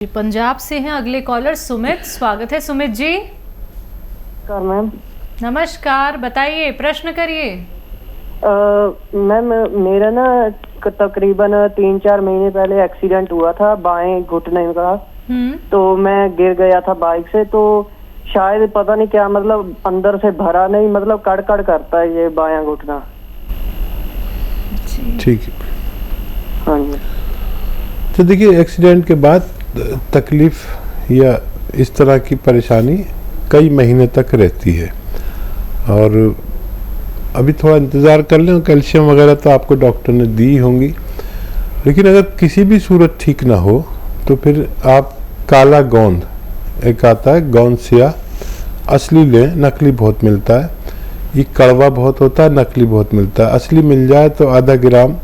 पंजाब से हैं अगले कॉलर सुमित। स्वागत है सुमित जी। नमस्कार मैम। नमस्कार, बताइए, प्रश्न करिए। मैम मेरा ना तकरीबन 3-4 महीने पहले एक्सीडेंट हुआ था बाएं घुटने का। तो मैं गिर गया था बाइक से, तो शायद पता नहीं क्या मतलब अंदर से भरा नहीं, मतलब कड़ करता है ये बायां घुटना। ठीक है। हाँ जी। तो देखिए, एक्सीडेंट के बाद तकलीफ या इस तरह की परेशानी कई महीने तक रहती है और अभी थोड़ा इंतज़ार कर लें। कैल्शियम वगैरह तो आपको डॉक्टर ने दी होंगी, लेकिन अगर किसी भी सूरत ठीक ना हो तो फिर आप काला गोंद, एक आता है गोंद सिया, असली लें, नकली बहुत मिलता है। ये कड़वा बहुत होता है, नकली बहुत मिलता है। असली मिल जाए तो आधा ग्राम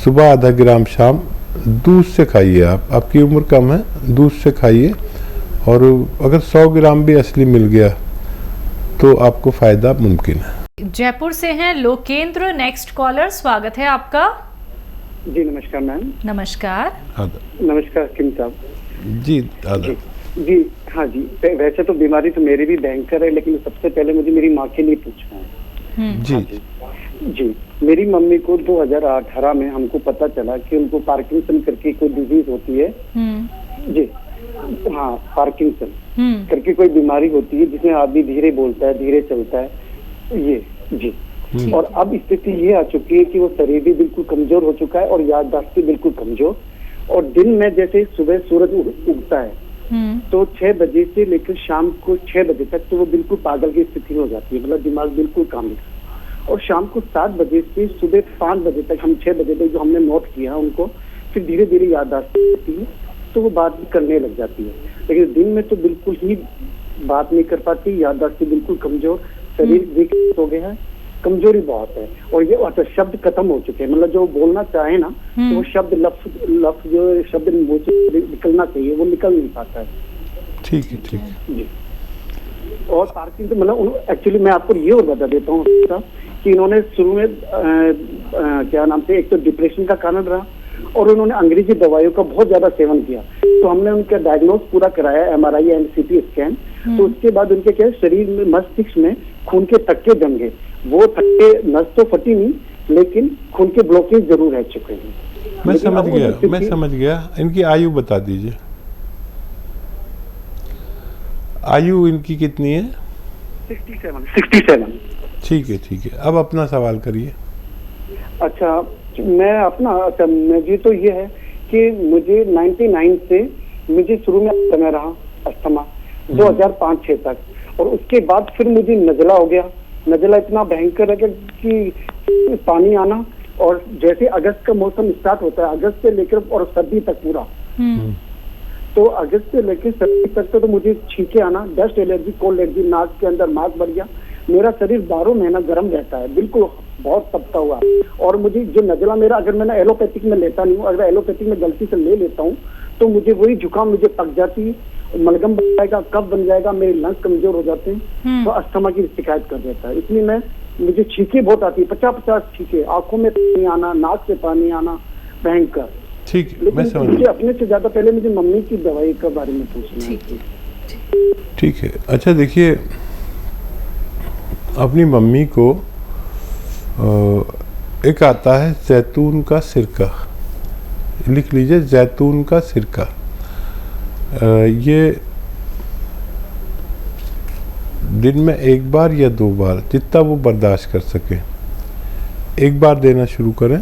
सुबह, आधा ग्राम शाम दूध से खाइए। आपकी उम्र कम है, दूध से खाइए। और अगर 100 ग्राम भी असली मिल गया तो आपको फायदा मुमकिन है। जयपुर से हैं लोकेंद्र, नेक्स्ट कॉलर। स्वागत है आपका। जी नमस्कार मैम। नमस्कार। नमस्कार किम साहब। जी आदा। जी हाँ जी, वैसे तो बीमारी तो मेरी भी भयंकर है, लेकिन सबसे पहले मुझे मेरी माँ के लिए पूछना है। जी जी मेरी मम्मी को 2018 में हमको पता चला कि उनको पार्किंसन करके कोई डिजीज होती है। जी हाँ, पार्किंसन करके कोई बीमारी होती है जिसमें आदमी धीरे बोलता है, धीरे चलता है। ये जी और अब स्थिति ये आ चुकी है कि वो शरीर भी बिल्कुल कमजोर हो चुका है और याददाश्त भी बिल्कुल कमजोर। और दिन में जैसे सुबह सूरज उगता है तो 6 बजे से लेकर शाम को 6 बजे तक तो वो बिल्कुल पागल की स्थिति हो जाती है, मतलब दिमाग बिल्कुल काम नहीं। और शाम को 7 बजे से सुबह 5 बजे तक, हम 6 बजे तक जो हमने नोट किया उनको, फिर धीरे धीरे याददाश्त होती है तो वो बात भी करने लग जाती है। लेकिन दिन में तो बिल्कुल ही बात नहीं कर पाती, याददाश्त बिल्कुल कमजोर, शरीर वीक हो गया है, कमजोरी बहुत है। और ये शब्द खत्म हो चुके हैं, मतलब जो बोलना चाहे ना तो वो शब्द लफ्ज जो शब्द मुंह से निकलना चाहिए वो निकल नहीं पाता है। ठीक है, ठीक है जी। और पार्किंसन मतलब एक्चुअली मैं आपको ये और बता देता हूँ कि इन्होंने शुरू में क्या नाम से, एक तो डिप्रेशन का कारण रहा और उन्होंने अंग्रेजी दवाइयों का बहुत ज्यादा सेवन किया। तो हमने उनका डायग्नोज पूरा कराया, MRI एंड CT स्कैन। तो उसके बाद उनके क्या शरीर में, मस्तिष्क में खून के थक्के जम गए। वो थक्के, नस तो फटी नहीं लेकिन खून के ब्लॉकेज जरूर रह चुके हैं। मैं समझ गया। इनकी आयु बता दीजिए। आयु इनकी कितनी है? 67। ठीक है, ठीक है। अब अपना सवाल करिए। अच्छा मुझे तो ये है कि मुझे 99 से मुझे शुरू में समय रहा अस्थमा 2005-6 तक, और उसके बाद फिर मुझे नजला हो गया। नजला इतना भयंकर है कि पानी आना, और जैसे अगस्त का मौसम स्टार्ट होता है, अगस्त से लेकर और सर्दी तक पूरा, तो अगस्त से लेकर सर्दी तक तो मुझे छींके आना, डस्ट एलर्जी, कोल्ड एलर्जी, नाक के अंदर मास्क बढ़ गया। मेरा शरीर 12 महीना गर्म रहता है, बिल्कुल बहुत तपता हुआ। और मुझे जो नजला मेरा, अगर मैंने एलोपैथिक में लेता नहीं हूँ, अगर एलोपैथिक में गलती से ले लेता हूँ तो मुझे वही जुकाम मुझे पक जाती है, मलगम बन जाएगा, कफ बन जाएगा, मेरे लंग्स कमजोर हो जाते हैं, तो अस्थमा की शिकायत कर देता है। इसलिए मुझे छींके बहुत आती है, 50-50 छींके, आंखों में पानी आना, नाक से पानी आना, भयंकर। ठीक है, मैं समझ गया। मुझे अपने से ज्यादा पहले मुझे मम्मी की दवाई के बारे में पूछना है। ठीक है। अच्छा देखिए, अपनी मम्मी को एक आता है जैतून का सिरका, लिख लीजिए जैतून का सिरका। ये दिन में 1 बार या 2 बार, जितना वो बर्दाश्त कर सके, 1 बार देना शुरू करें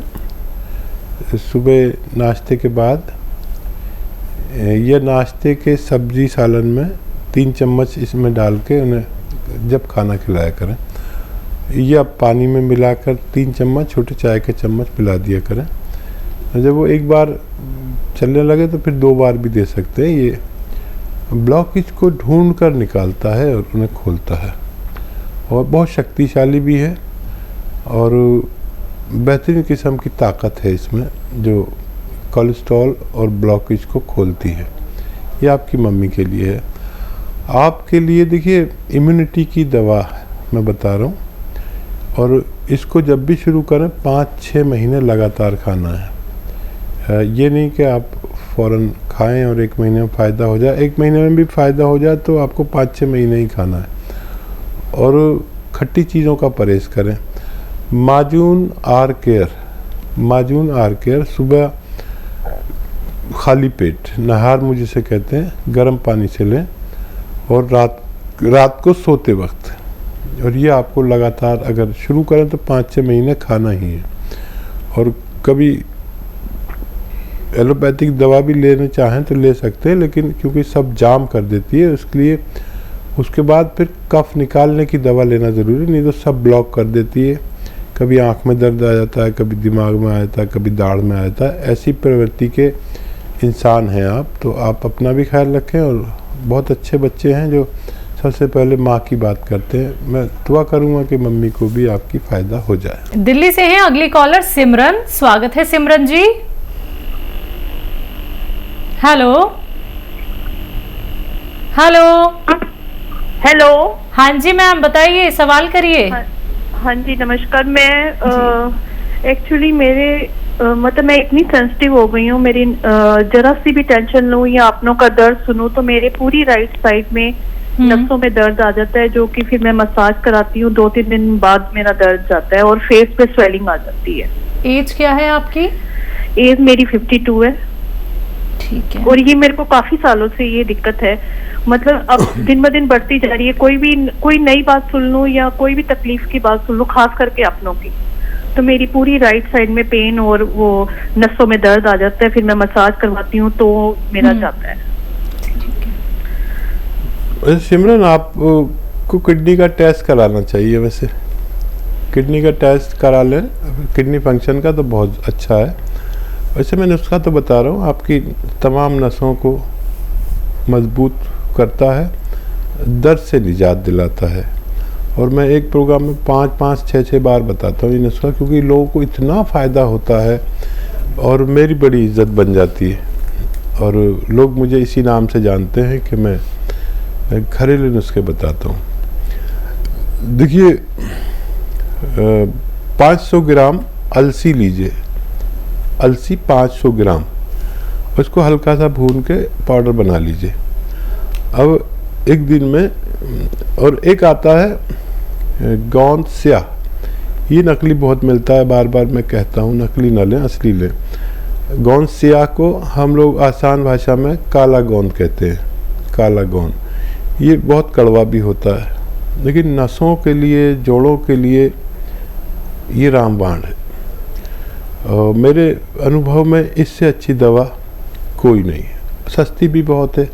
सुबह नाश्ते के बाद, या नाश्ते के सब्जी सालन में 3 चम्मच इसमें डाल के उन्हें जब खाना खिलाया करें, या पानी में मिलाकर 3 चम्मच छोटे चाय के चम्मच पिला दिया करें। जब वो 1 बार चलने लगे तो फिर 2 बार भी दे सकते हैं। ये ब्लॉकेज को ढूंढ कर निकालता है और उन्हें खोलता है, और बहुत शक्तिशाली भी है और बेहतरीन किस्म की ताकत है इसमें, जो कोलेस्ट्रॉल और ब्लॉकेज को खोलती है। ये आपकी मम्मी के लिए है। आपके लिए देखिए, इम्यूनिटी की दवा मैं बता रहा हूँ, और इसको जब भी शुरू करें 5-6 महीने लगातार खाना है। ये नहीं कि आप फ़ौरन खाएं और 1 महीने में फ़ायदा हो जाए। 1 महीने में भी फ़ायदा हो जाए तो आपको 5-6 महीने ही खाना है। और खट्टी चीज़ों का परहेज़ करें। माजून आर केयर सुबह खाली पेट, नहार मुझे जिसे कहते हैं, गर्म पानी से लें और रात को सोते वक्त। और ये आपको लगातार अगर शुरू करें तो 5-6 महीने खाना ही है। और कभी एलोपैथिक दवा भी लेना चाहें तो ले सकते हैं, लेकिन क्योंकि सब जाम कर देती है इसलिए उसके बाद फिर कफ निकालने की दवा लेना ज़रूरी, नहीं तो सब ब्लॉक कर देती है। कभी आँख में दर्द आ जाता है, कभी दिमाग में आ जाता है, कभी दाढ़ में आ जाता है। ऐसी प्रवृत्ति के इंसान हैं आप, तो आप अपना भी ख्याल रखें। और बहुत अच्छे बच्चे हैं जो सबसे पहले माँ की बात करते हैं। मैं दुआ करूँगा कि मम्मी को भी आपकी फ़ायदा हो जाए। दिल्ली से हैं अगली कॉलर सिमरन। स्वागत है Simran ji. Hello hello hello. हाँ जी मैम, बताइए, सवाल करिए। हाँ जी, नमस्कार। मैं एक्चुअली मेरे मतलब मैं इतनी सेंसिटिव हो गई हूँ, मेरी जरा सी भी टेंशन लूँ या अपनों का दर्द सुनूं तो मेरे पूरी राइट साइड में नसों में दर्द आ जाता है, जो कि फिर मैं मसाज कराती हूँ, 2-3 दिन बाद मेरा दर्द जाता है और फेस पे स्वेलिंग आ जाती है। एज क्या है आपकी? एज मेरी 52 है। ठीक है। और ये मेरे को काफी सालों से ये दिक्कत है, मतलब अब दिन ब दिन बढ़ती जा रही है। कोई नई बात सुन लूं या कोई भी तकलीफ की बात सुन लूं, खास करके अपनों की, तो मेरी पूरी राइट साइड में पेन और वो नसों में दर्द आ जाता है। फिर मैं मसाज करवाती हूँ तो मेरा जाता है। सिमरन, आपको किडनी का टेस्ट कराना चाहिए। वैसे किडनी का टेस्ट करा लें, किडनी फंक्शन का, तो बहुत अच्छा है। वैसे मैं नुस्खा तो बता रहा हूँ, आपकी तमाम नसों को मजबूत करता है, दर्द से निजात दिलाता है। और मैं एक प्रोग्राम में 5-5, 6-6 बार बताता हूँ ये नुस्खा, क्योंकि लोगों को इतना फ़ायदा होता है और मेरी बड़ी इज्जत बन जाती है। और लोग मुझे इसी नाम से जानते हैं कि मैं घरेलू नुस्खे बताता हूँ। देखिए, 500 ग्राम अलसी लीजिए, अलसी 500 ग्राम, उसको हल्का सा भून के पाउडर बना लीजिए। अब एक दिन में, और एक आता है गोंद स्याह, ये नकली बहुत मिलता है, बार बार मैं कहता हूँ नकली ना लें, असली लें। गोंद स्याह को हम लोग आसान भाषा में काला गोंद कहते हैं, काला गोंद। ये बहुत कड़वा भी होता है, लेकिन नसों के लिए, जोड़ों के लिए ये रामबाण है। मेरे अनुभव में इससे अच्छी दवा कोई नहीं है। सस्ती भी बहुत है,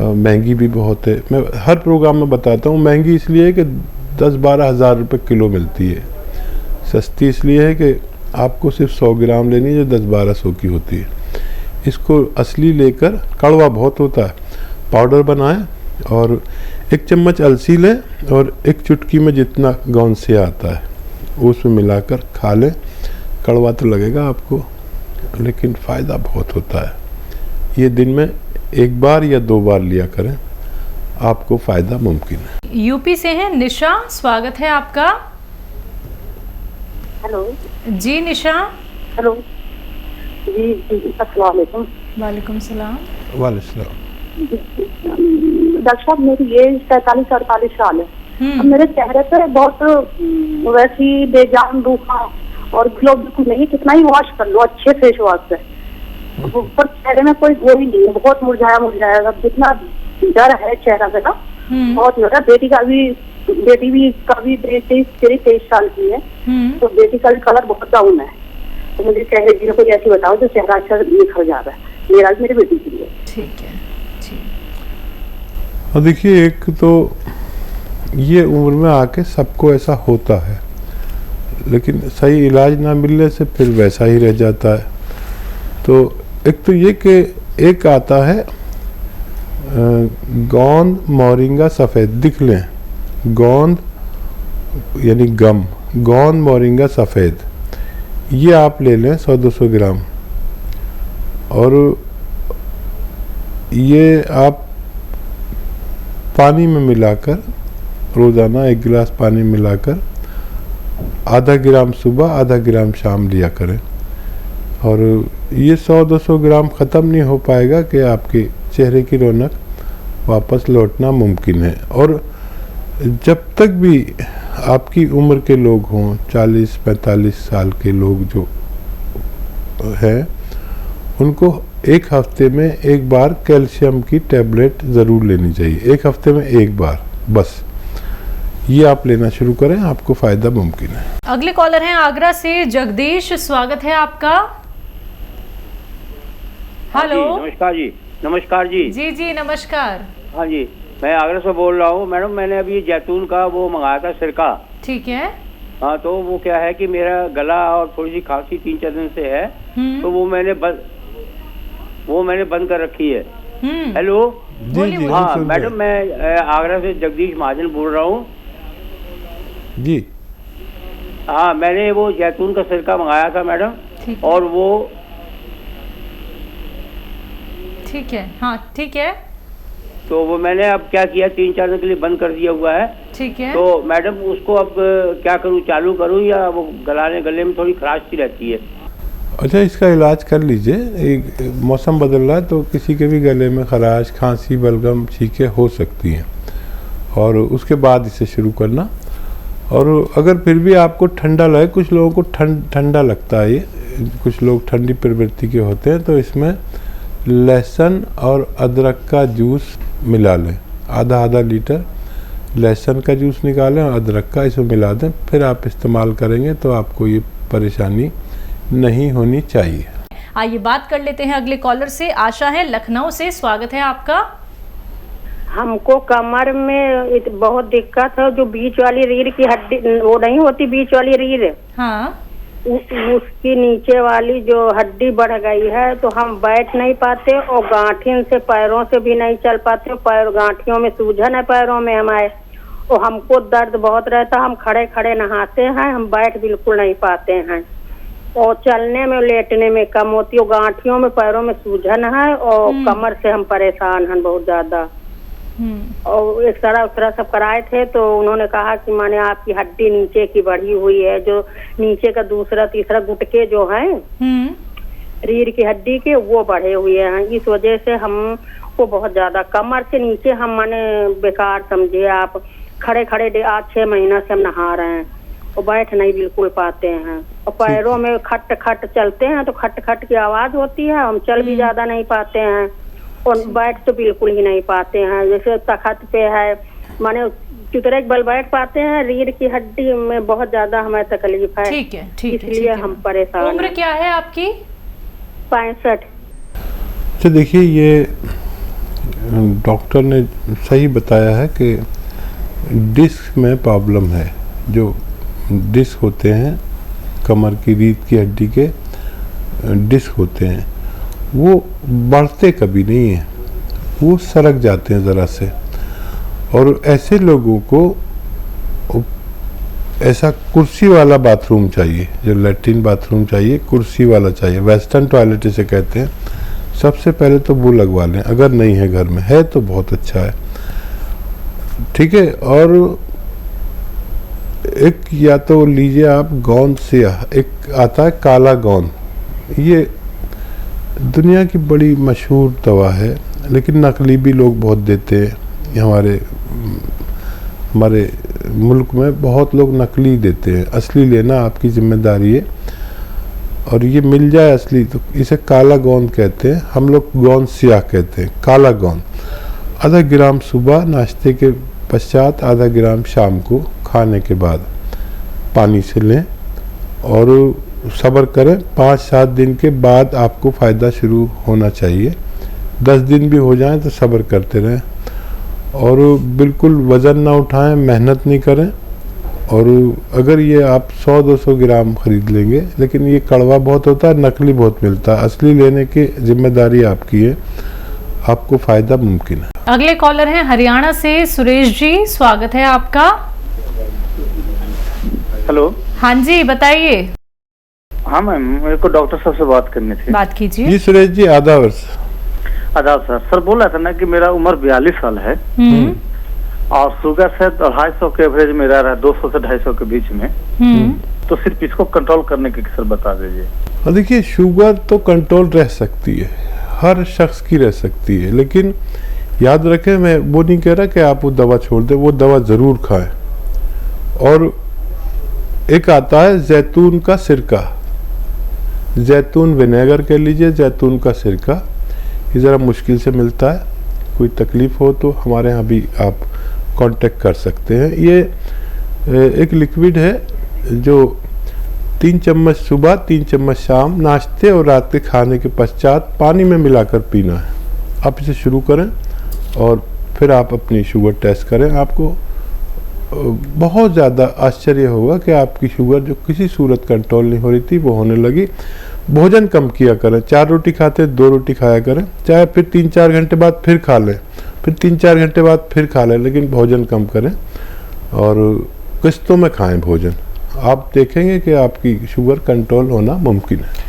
महंगी भी बहुत है। मैं हर प्रोग्राम में बताता हूँ, महंगी इसलिए है कि 10-12 हज़ार रुपये किलो मिलती है। सस्ती इसलिए है कि आपको सिर्फ 100 ग्राम लेनी है, जो 10-1200 की होती है। इसको असली लेकर, कड़वा बहुत होता है, पाउडर बनाएं और 1 चम्मच अलसी लें और 1 चुटकी में जितना गोंद से आता है उसमें मिलाकर खा लें। कड़वा तो लगेगा आपको, लेकिन फ़ायदा बहुत होता है। ये दिन में 1 बार या 2 बार लिया करें, आपको फ़ायदा मुमकिन है। यूपी से हैं निशा। स्वागत है आपका। हेलो जी निशा। हेलो जी, अस्सलाम वालेकुम। वालेकुम सलाम। वालेकुम। डॉक्टर साहब, मेरी एज 43-48 साल है। अब मेरे चेहरे पे बहुत वैसी बेजान रूखा और ग्लो बिल्कुल नहीं, कितना ही वॉश कर लो अच्छे फेस वॉश से, ऊपर चेहरे में कोई वो ही नहीं है, बहुत मुरझाया। अब जितना डर है चेहरा पे ना, बहुत ज्यादा। बेटी का भी 23 साल की है, तो बेटी का भी कलर बहुत डाउन है। तो मुझे चेहरे की कोई ऐसी बताओ जो चेहरा अच्छा निखर जा रहा है, मेरा भी मेरी बेटी के लिए। ठीक है। और देखिए, एक तो ये उम्र में आके सबको ऐसा होता है, लेकिन सही इलाज ना मिलने से फिर वैसा ही रह जाता है। तो एक तो ये कि एक आता है गोंद मोरिंगा सफ़ेद, दिख लें, गोंद यानी गम, गोंद मोरिंगा सफ़ेद, ये आप ले लें 100-200 ग्राम। और ये आप पानी में मिलाकर, रोज़ाना 1 गिलास पानी मिलाकर आधा ग्राम सुबह, आधा ग्राम शाम लिया करें। और ये 100-200 ग्राम ख़त्म नहीं हो पाएगा कि आपके चेहरे की रौनक वापस लौटना मुमकिन है। और जब तक भी आपकी उम्र के लोग हों, 40-45 साल के लोग जो हैं, उनको एक हफ्ते में एक बार कैल्शियम की टैबलेट ज़रूर लेनी चाहिए। एक हफ्ते में एक बार बस, ये आप लेना शुरू करें, आपको फ़ायदा मुमकिन है। अगले कॉलर हैं आगरा से जगदीश, स्वागत है आपका। हेलो। नमस्कार जी। नमस्कार जी। जी जी नमस्कार। हाँ जी, मैं आगरा से बोल रहा हूँ। मैडम, मैंने अभी जैतून का वो मंगाया था, सिरका। ठीक है। हाँ, तो वो क्या है कि मेरा गला और थोड़ी सी खांसी 3-4 दिन से है, तो वो मैंने बंद कर रखी है। हेलो। जी जी। हाँ मैडम, मैं आगरा से जगदीश महाजन बोल रहा हूँ जी। हाँ, मैंने वो जैतून का सिरका मंगाया था मैडम, और वो ठीक है। हाँ ठीक है। तो वो मैंने अब क्या किया, 3-4 दिन के लिए बंद कर दिया हुआ है। ठीक है। तो मैडम उसको अब क्या करूँ, चालू करूँ या वो गले में थोड़ी खराश सी रहती है? अच्छा, इसका इलाज कर लीजिए। एक मौसम बदल रहा है तो किसी के भी गले में खराश, खांसी, बलगम, छींकें हो सकती हैं, और उसके बाद इसे शुरू करना। और अगर फिर भी आपको ठंडा लगे, कुछ लोगों को ठंडा लगता है, ये कुछ लोग ठंडी प्रवृत्ति के होते हैं, तो इसमें लहसुन और अदरक का जूस मिला लें। आधा लीटर लहसुन का जूस निकालें और अदरक का इसमें मिला दें, फिर आप इस्तेमाल करेंगे तो आपको ये परेशानी नहीं होनी चाहिए। आइए बात कर लेते हैं अगले कॉलर से। आशा है लखनऊ से, स्वागत है आपका। हमको कमर में बहुत दिक्कत है, जो बीच वाली रीढ़ की हड्डी वो नहीं होती, बीच वाली रीढ़, हाँ, उसकी नीचे वाली जो हड्डी बढ़ गई है, तो हम बैठ नहीं पाते और गांठिन से पैरों से भी नहीं चल पाते। पैर गांठियों में सूजन है पैरों में हमारे, और हमको दर्द बहुत रहता। हम खड़े खड़े नहाते हैं, हम बैठ बिल्कुल नहीं पाते हैं, और चलने में लेटने में कम होती है। गांठियों में पैरों में सूजन है, और कमर से हम परेशान हैं बहुत ज्यादा। और एक्सरा सब कराए थे, तो उन्होंने कहा कि माने आपकी हड्डी नीचे की बढ़ी हुई है, जो नीचे का दूसरा तीसरा गुटके जो हैं रीढ़ की हड्डी के, वो बढ़े हुए हैं। इस वजह से हमको बहुत ज्यादा कमर से नीचे हम माने बेकार समझिए आप। खड़े खड़े आज 6 महीना से हम नहा रहे हैं और बैठ नहीं बिल्कुल पाते हैं, और पैरों में खट खट चलते हैं तो खट खट की आवाज होती है। हम चल भी ज्यादा नहीं पाते हैं, और बैठ तो बिल्कुल ही नहीं पाते हैं। जैसे तखत पे है, माने चुतरे के बल बैठ पाते हैं, रीढ़ की हड्डी में बहुत ज्यादा हमें तकलीफ है। ठीक है, ठीक है, इसलिए हम परेशान। उम्र क्या है आपकी? 65। तो देखिए, ये डॉक्टर ने सही बताया है कि डिस्क में प्रॉब्लम है। जो डिस्क होते हैं, कमर की रीढ़ की हड्डी के डिस्क होते हैं, वो बढ़ते कभी नहीं हैं, वो सरक जाते हैं ज़रा से। और ऐसे लोगों को ऐसा कुर्सी वाला बाथरूम चाहिए, जो लैट्रिन बाथरूम चाहिए, कुर्सी वाला चाहिए। वेस्टर्न टॉयलेट इसे कहते हैं। सबसे पहले तो वो लगवा लें, अगर नहीं है घर में, है तो बहुत अच्छा है, ठीक है। और एक या तो लीजिए आप गोंद सियाह, एक आता है काला गोंद, ये दुनिया की बड़ी मशहूर दवा है, लेकिन नकली भी लोग बहुत देते हैं। हमारे मुल्क में बहुत लोग नकली देते हैं, असली लेना आपकी जिम्मेदारी है। और ये मिल जाए असली तो इसे काला गोंद कहते हैं, हम लोग गोंद सियाह कहते हैं। काला गोंद आधा ग्राम सुबह नाश्ते के पश्चात, आधा ग्राम शाम को खाने के बाद पानी से लें, और सब्र करें। 5-7 दिन के बाद आपको फ़ायदा शुरू होना चाहिए। 10 दिन भी हो जाएं तो सब्र करते रहें, और बिल्कुल वज़न ना उठाएं, मेहनत नहीं करें। और अगर ये आप 100-200 ग्राम खरीद लेंगे, लेकिन ये कड़वा बहुत होता है, नकली बहुत मिलता है। असली लेने की जिम्मेदारी आपकी है, आपको फ़ायदा मुमकिन है। अगले कॉलर हैं हरियाणा से सुरेश जी, स्वागत है आपका। हेलो। हाँ जी, बताइए। हाँ मैम, मेरे को डॉक्टर साहब से बात करनी थी। बात कीजिए। जी सुरेश जी, आदाब सर। सर बोल रहा था ना कि मेरा उम्र 42 साल है, और शुगर से 250 के एवरेज में रह रहा है, 200 से 250 के बीच में। तो सिर्फ इसको कंट्रोल करने के सर बता दीजिए। देखिए, शुगर तो कंट्रोल रह सकती है, हर शख्स की रह सकती है, लेकिन याद रखें, मैं वो नहीं कह रहा कि आप वो दवा छोड़ दें, वो दवा ज़रूर खाएं। और एक आता है जैतून का सिरका, जैतून विनेगर कह लीजिए, जैतून का सिरका, ये ज़रा मुश्किल से मिलता है। कोई तकलीफ़ हो तो हमारे यहाँ भी आप कांटेक्ट कर सकते हैं। ये एक लिक्विड है जो 3 चम्मच सुबह, 3 चम्मच शाम, नाश्ते और रात के खाने के पश्चात पानी में मिलाकर पीना है। आप इसे शुरू करें और फिर आप अपनी शुगर टेस्ट करें। आपको बहुत ज़्यादा आश्चर्य होगा कि आपकी शुगर जो किसी सूरत कंट्रोल नहीं हो रही थी वो होने लगी। भोजन कम किया करें, 4 रोटी खाते 2 रोटी खाया करें, चाहे फिर 3-4 घंटे बाद फिर खा लें, फिर 3-4 घंटे बाद फिर खा लें, लेकिन भोजन कम करें और किस्तों में खाएं भोजन। आप देखेंगे कि आपकी शुगर कंट्रोल होना मुमकिन है।